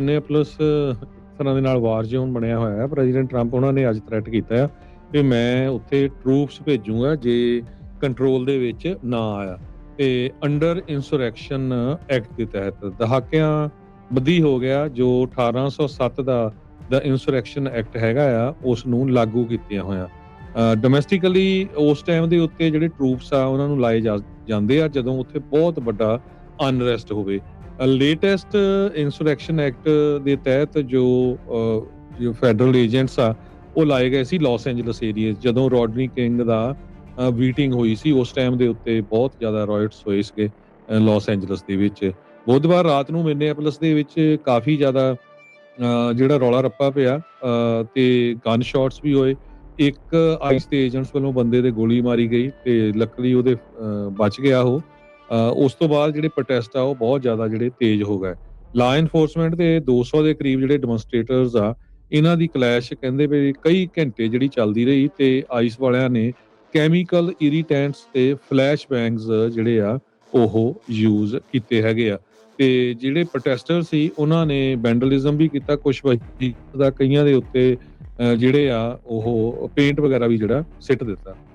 ਮਿਨੇਪੋਲਿਸ ਇੱਕ ਤਰ੍ਹਾਂ ਦੇ ਨਾਲ ਵਾਰ ਜ਼ੋਨ ਬਣਿਆ ਹੋਇਆ ਹੈ। ਪ੍ਰੈਜ਼ੀਡੈਂਟ ਟਰੰਪ ਉਹਨਾਂ ਨੇ ਅੱਜ ਥ੍ਰੈਟ ਕੀਤਾ ਆ ਕਿ ਮੈਂ ਉੱਥੇ ਟਰੂਪਸ ਭੇਜੂਗਾ ਜੇ ਕੰਟਰੋਲ ਦੇ ਵਿੱਚ ਨਾ ਆਇਆ। ਤੇ ਅੰਡਰ ਇੰਸੁਰੈਕਸ਼ਨ ਐਕਟ ਦੇ ਤਹਿਤ ਦਹਾਕਿਆਂ ਬੱਧੀ ਹੋ ਗਿਆ ਜੋ 1807 ਦਾ ਇੰਸੁਰੈਕਸ਼ਨ ਐਕਟ ਹੈਗਾ ਆ ਉਸ ਨੂੰ ਲਾਗੂ ਕੀਤਿਆਂ ਹੋਇਆ। ਡੋਮੈਸਟਿਕਲੀ ਉਸ ਟਾਈਮ ਦੇ ਉੱਤੇ ਜਿਹੜੇ ਟਰੂਪਸ ਆ ਉਹਨਾਂ ਨੂੰ ਲਾਏ ਜਾਂਦੇ ਆ ਜਦੋਂ ਉੱਥੇ ਬਹੁਤ ਵੱਡਾ ਅਨਰੈਸਟ ਹੋਵੇ। ਲੇਟੈਸਟ ਇੰਸੁਰੈਕਸ਼ਨ ਐਕਟ ਦੇ ਤਹਿਤ ਜੋ ਫੈਡਰਲ ਏਜੰਟਸ ਆ ਉਹ ਲਾਏ ਗਏ ਸੀ ਲਾਸ ਐਂਜਲਸ ਏਰੀਏ ਜਦੋਂ ਰੋਡਨੀ ਕਿੰਗ ਦਾ ਮੀਟਿੰਗ ਹੋਈ ਸੀ। ਉਸ ਟਾਈਮ ਦੇ ਉੱਤੇ ਬਹੁਤ ਜ਼ਿਆਦਾ ਰਾਇਟਸ ਹੋਏ ਸੀਗੇ ਲਾਸ ਐਂਜਲਸ ਦੇ ਵਿੱਚ। ਬੁੱਧਵਾਰ ਰਾਤ ਨੂੰ ਮਿਨੇਪੋਲਿਸ ਦੇ ਵਿੱਚ ਕਾਫੀ ਜ਼ਿਆਦਾ ਜਿਹੜਾ ਰੌਲਾ ਰੱਪਾ ਪਿਆ ਤੇ ਗਨ ਸ਼ਾਟਸ ਵੀ ਹੋਏ। ਇੱਕ ਆਈਸ ਦੇ ਏਜੰਟਸ ਵੱਲੋਂ ਬੰਦੇ ਦੇ ਗੋਲੀ ਮਾਰੀ ਗਈ ਤੇ ਲੱਕਲੀ ਉਹਦੇ ਬਚ ਗਿਆ ਉਹ। ਉਸ ਤੋਂ ਬਾਅਦ ਜਿਹੜੇ ਪ੍ਰੋਟੈਸਟ ਆ ਉਹ ਬਹੁਤ ਜ਼ਿਆਦਾ ਜਿਹੜੇ ਤੇਜ਼ ਹੋ ਗਏ। ਲਾ ਇਨਫੋਰਸਮੈਂਟ ਦੇ 200 ਦੇ ਕਰੀਬ ਜਿਹੜੇ ਡੈਮੋਨਸਟ੍ਰੇਟਰਸ ਆ ਇਹਨਾਂ ਦੀ ਕਲੈਸ਼ ਕਹਿੰਦੇ ਵੀ ਕਈ ਘੰਟੇ ਜਿਹੜੀ ਚੱਲਦੀ ਰਹੀ ਤੇ ਆਈਸ ਵਾਲਿਆਂ ਨੇ ਕੈਮੀਕਲ ਇਰੀਟੈਂਟਸ ਤੇ ਫਲੈਸ਼ ਬੈਂਗਸ ਜਿਹੜੇ ਆ ਉਹ ਯੂਜ਼ ਕੀਤੇ ਹੈਗੇ ਆ। ਤੇ ਜਿਹੜੇ ਪ੍ਰੋਟੈਸਟਰ ਸੀ ਉਹਨਾਂ ਨੇ ਵੈਂਡਲਿਜ਼ਮ ਵੀ ਕੀਤਾ ਕੁਛ ਦਾ ਕਈਆਂ ਦੇ ਉੱਤੇ ਜਿਹੜੇ ਆ ਉਹ ਪੇਂਟ ਵਗੈਰਾ ਵੀ ਜਿਹੜਾ ਸਿੱਟ ਦਿੱਤਾ।